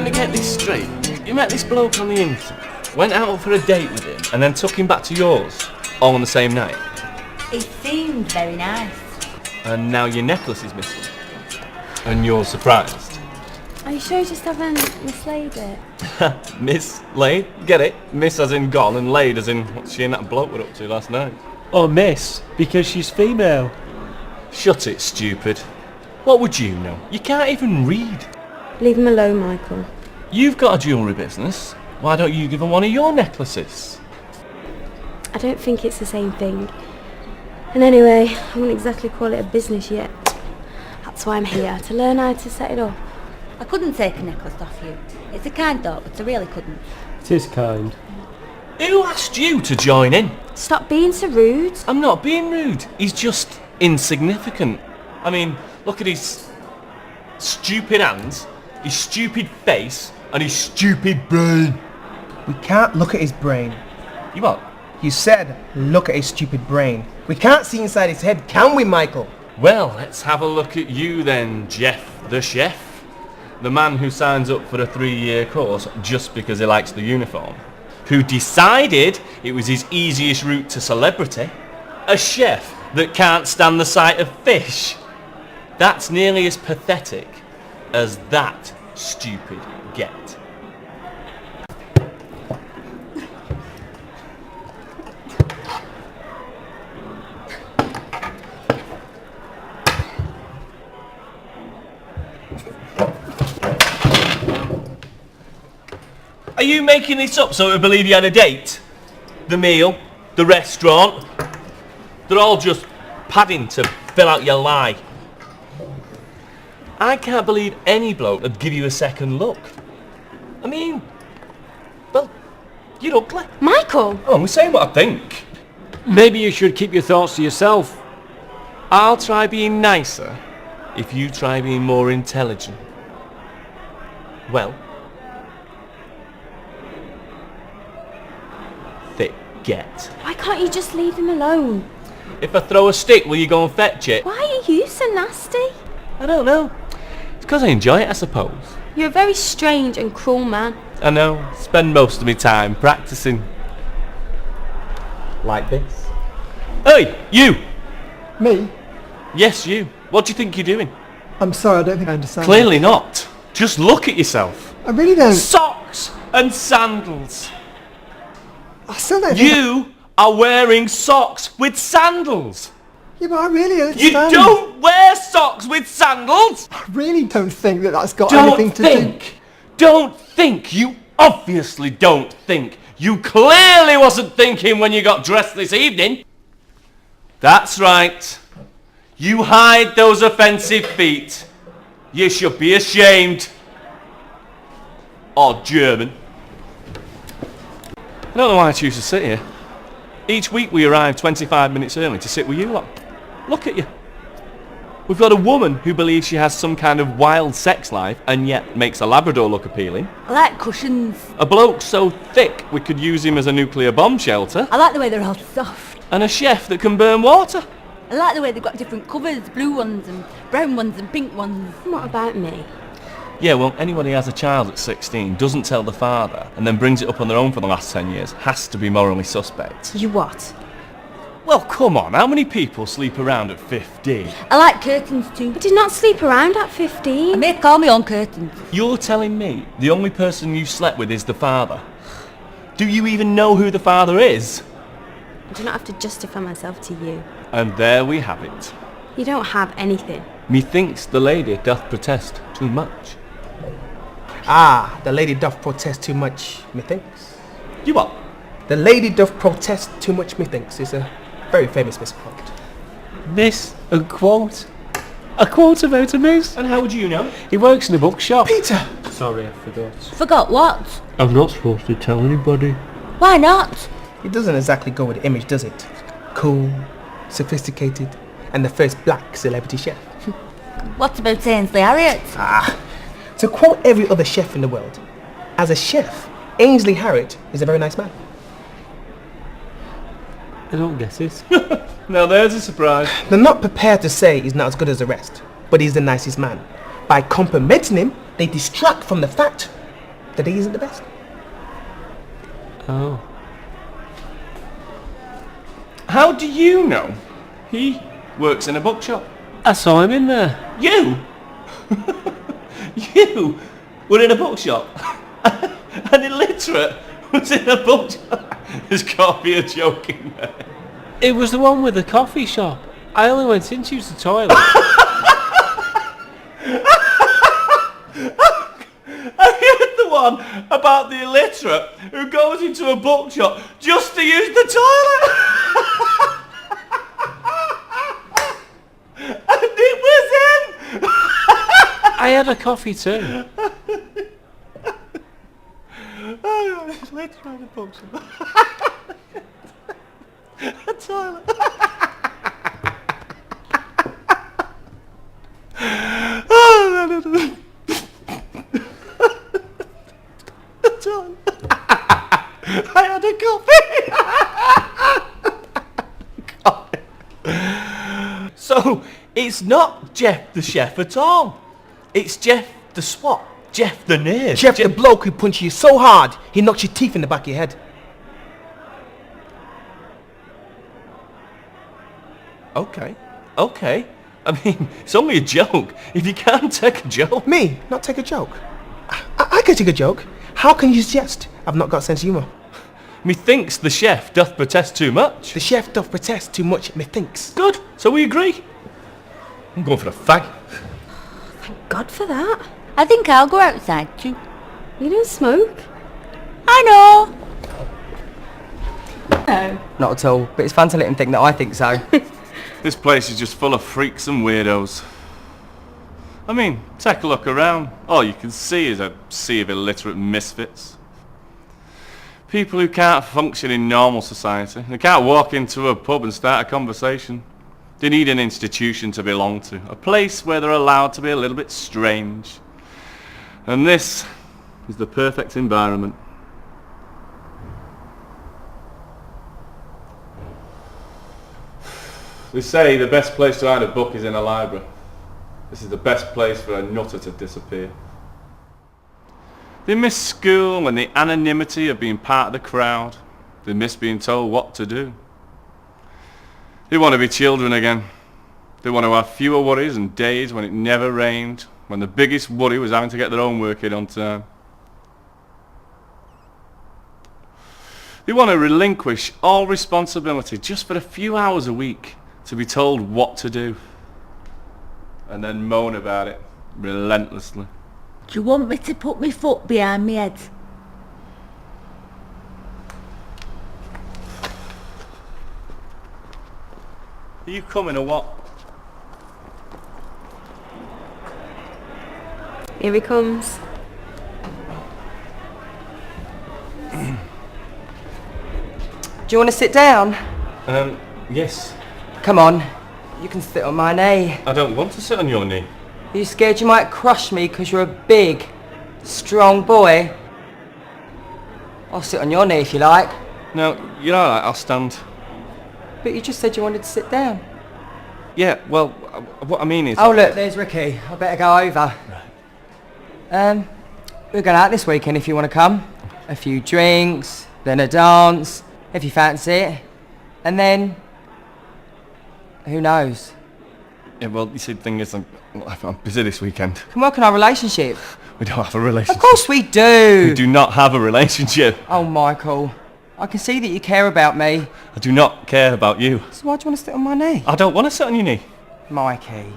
me get this straight. You met this bloke on the internet, went out for a date with him, and then took him back to yours, all on the same night. He seemed very nice. And now your necklace is missing. And you're surprised. Are you sure you just haven't mislaid it? Miss Laid? Get it? Miss as in gone and Laid as in what she and that bloke were up to last night. Or miss, because she's female. Shut it, stupid. What would you know? You can't even read. Leave him alone, Michael. You've got a jewellery business. Why don't you give her one of your necklaces? I don't think it's the same thing. And anyway, I wouldn't exactly call it a business yet. That's why I'm here, to learn how to set it up. I couldn't take a necklace off you. It's a kind thought, but I really couldn't. It is kind. Who asked you to join in? Stop being so rude. I'm not being rude. He's just insignificant. I mean, look at his stupid hands, his stupid face, and his stupid brain. We can't look at his brain. You what? You said, look at his stupid brain. We can't see inside his head, can we, Michael? Well, let's have a look at you then, Jeff the chef. The man who signs up for a 3-year course just because he likes the uniform. Who decided it was his easiest route to celebrity. A chef that can't stand the sight of fish. That's nearly as pathetic as that stupid get. Are you making this up so we believe you had a date? The meal, the restaurant, they're all just padding to fill out your lie. I can't believe any bloke would give you a second look. I mean, well, you're ugly. Michael! Oh, I'm saying what I think. Maybe you should keep your thoughts to yourself. I'll try being nicer if you try being more intelligent. Well, thick get. Why can't you just leave him alone? If I throw a stick, will you go and fetch it? Why are you so nasty? I don't know. It's because I enjoy it, I suppose. You're a very strange and cruel man. I know. Spend most of my time practicing. Like this. Hey, you! Me? Yes, you. What do you think you're doing? I'm sorry, I don't think I understand. Clearly not. Just look at yourself. I really don't. Socks and sandals. I still don't think You are wearing socks with sandals. Yeah, but I really don't You understand. don't wear socks with sandals. I really don't think that that's got Don't anything to think. Don't think. You obviously don't think. You clearly wasn't thinking when you got dressed this evening. That's right. You hide those offensive feet. You should be ashamed. Or German. I don't know why I choose to sit here. Each week we arrive 25 minutes early to sit with you lot. Look at you. We've got a woman who believes she has some kind of wild sex life and yet makes a Labrador look appealing. I like cushions. A bloke so thick we could use him as a nuclear bomb shelter. I like the way they're all soft. And a chef that can burn water. I like the way they've got different colours, blue ones and brown ones and pink ones. What about me? Yeah, well, anyone who has a child at 16, doesn't tell the father, and then brings it up on their own for the last 10 years, has to be morally suspect. You what? Well, come on, how many people sleep around at 15? I like curtains too. I did not sleep around at I 15. may call my own curtains. You're telling me the only person you slept with is the father? Do you even know who the father is? I do not have to justify myself to you. And there we have it. You don't have anything. Methinks the lady doth protest too much. Ah, the lady doth protest too much, methinks. You what? The lady doth protest too much, methinks is a very famous misquote. Miss, a quote. A quote about a miss. And how would you know? He works in a bookshop. Peter! Sorry, I forgot. Forgot what? I'm not supposed to tell anybody. Why not? It doesn't exactly go with the image, does it? Cool, sophisticated, and the first black celebrity chef. What about Ainsley Harriott? To quote every other chef in the world, as a chef, Ainsley Harriott is a very nice man. I don't get it. Now there's a surprise. They're not prepared to say he's not as good as the rest, but he's the nicest man. By complimenting him, they distract from the fact Today isn't the best. Oh. How do you know? He works in a bookshop. I saw him in there. You? You were in a bookshop? An illiterate was in a bookshop? There's got to be a joke in there. It was the one with the coffee shop. I only went in to use the toilet. I heard the one about the illiterate who goes into a bookshop just to use the toilet. And it was him. I had a coffee too. Oh, it's illiterate in a bookshop. A toilet. I had a coffee. So it's not Jeff the chef at all. It's Jeff the swat. Jeff the nerd. Jeff, the bloke who punched you so hard, he knocked your teeth in the back of your head. Okay. I mean, it's only a joke. If you can't take a joke. Me, not take a joke. I can take a joke. How can you suggest I've not got sense of humour? Methinks the chef doth protest too much. The chef doth protest too much, methinks. Good, so we agree. I'm going for a fag. Thank God for that. I think I'll go outside too. You don't smoke? I know. No. Not at all, but it's fun to let him think that I think so. This place is just full of freaks and weirdos. I mean, take a look around. All you can see is a sea of illiterate misfits. People who can't function in normal society. They can't walk into a pub and start a conversation. They need an institution to belong to. A place where they're allowed to be a little bit strange. And this is the perfect environment. They say the best place to hide a book is in a library. This is the best place for a nutter to disappear. They miss school and the anonymity of being part of the crowd. They miss being told what to do. They want to be children again. They want to have fewer worries and days when it never rained, when the biggest worry was having to get their homework in on time. They want to relinquish all responsibility just for a few hours a week to be told what to do and then moan about it relentlessly. Do you want me to put my foot behind my head? Are you coming or what? Here he comes. Do you want to sit down? Yes. Come on, you can sit on my knee. I don't want to sit on your knee. Are you scared you might crush me because you're a big, strong boy? I'll sit on your knee if you like. No, you're alright, I'll stand. But you just said you wanted to sit down. Yeah, well, what I mean is... Oh look, there's Ricky. I better go over. Right. We're going out this weekend if you want to come. A few drinks, then a dance, if you fancy it. And then... who knows? Yeah, well, you see, the thing is, I'm busy this weekend. Can work on our relationship. We don't have a relationship. Of course we do! We do not have a relationship. Oh, Michael. I can see that you care about me. I do not care about you. So why do you want to sit on my knee? I don't want to sit on your knee. Mikey.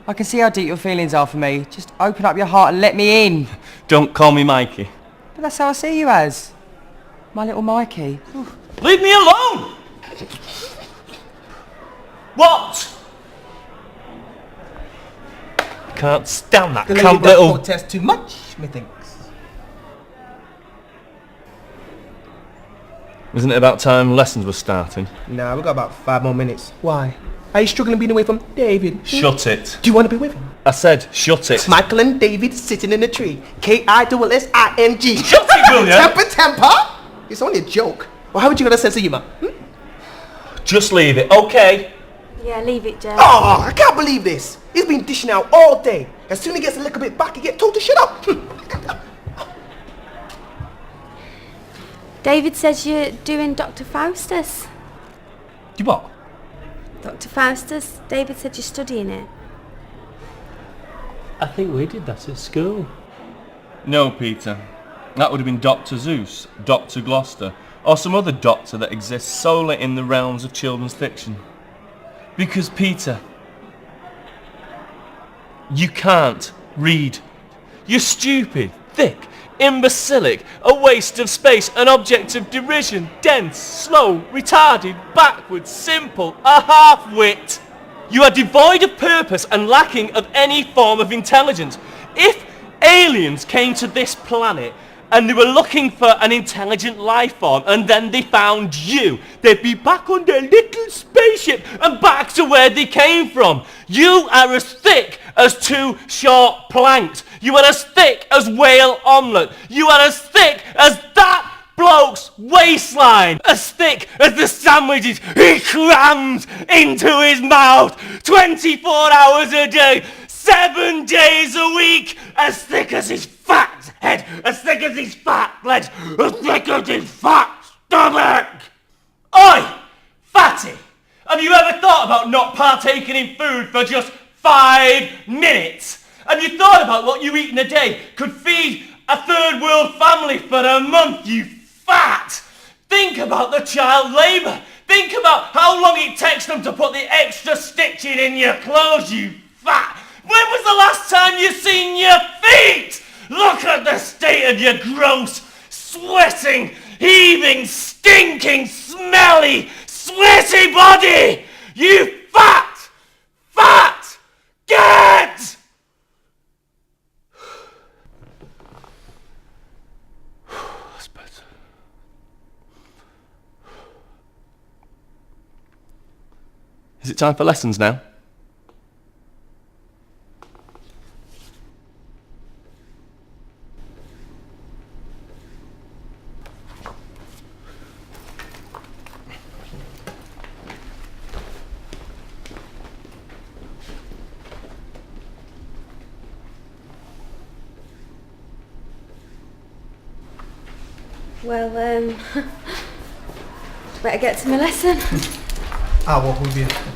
I can see how deep your feelings are for me. Just open up your heart and let me in. Don't call me Mikey. But that's how I see you as. My little Mikey. Leave me alone! What? Can't stand that The lady camp does little... protest too much, methinks. Isn't it about time lessons were starting? Nah, we got about 5 more minutes. Why? Are you struggling being away from David? Shut it. Do you want to be with him? I said, shut it. Michael and David sitting in a tree. K-I-S-S-I-N-G. Shut it, will ya? Temper? It's only a joke. Well, how would you got a sense of humour? Just leave it, okay? Yeah, leave it, Jeff. Oh, I can't believe this. He's been dishing out all day. As soon as he gets a little bit back, he gets told to shut up. David says you're doing Dr. Faustus. You what? Dr. Faustus? David said you're studying it. I think we did that at school. No, Peter. That would have been Dr. Zeus, Dr. Gloucester, or some other doctor that exists solely in the realms of children's fiction. Because, Peter, you can't read. You're stupid, thick, imbecilic, a waste of space, an object of derision, dense, slow, retarded, backward, simple, a half-wit. You are devoid of purpose and lacking of any form of intelligence. If aliens came to this planet and they were looking for an intelligent life form and then they found you, they'd be back on their little spaceship and back to where they came from. You are as thick as 2 short planks. You are as thick as whale omelette. You are as thick as that bloke's waistline. As thick as the sandwiches he crams into his mouth 24 hours a day, 7 days a week. As thick as his fat head, as thick as his fat legs, as thick as his fat stomach. Oi, fatty, have you ever thought about not partaking in food for just 5 minutes? Have you thought about what you eat in a day could feed a third world family for a month, you fat? Think about the child labour. Think about how long it takes them to put the extra stitching in your clothes, you fat. When was the last time you seen your feet? Look at the state of your gross, sweating, heaving, stinking, smelly, sweaty body! You fat, get! That's better. Is it time for lessons now? Well, better get to my lesson. I'll walk with you.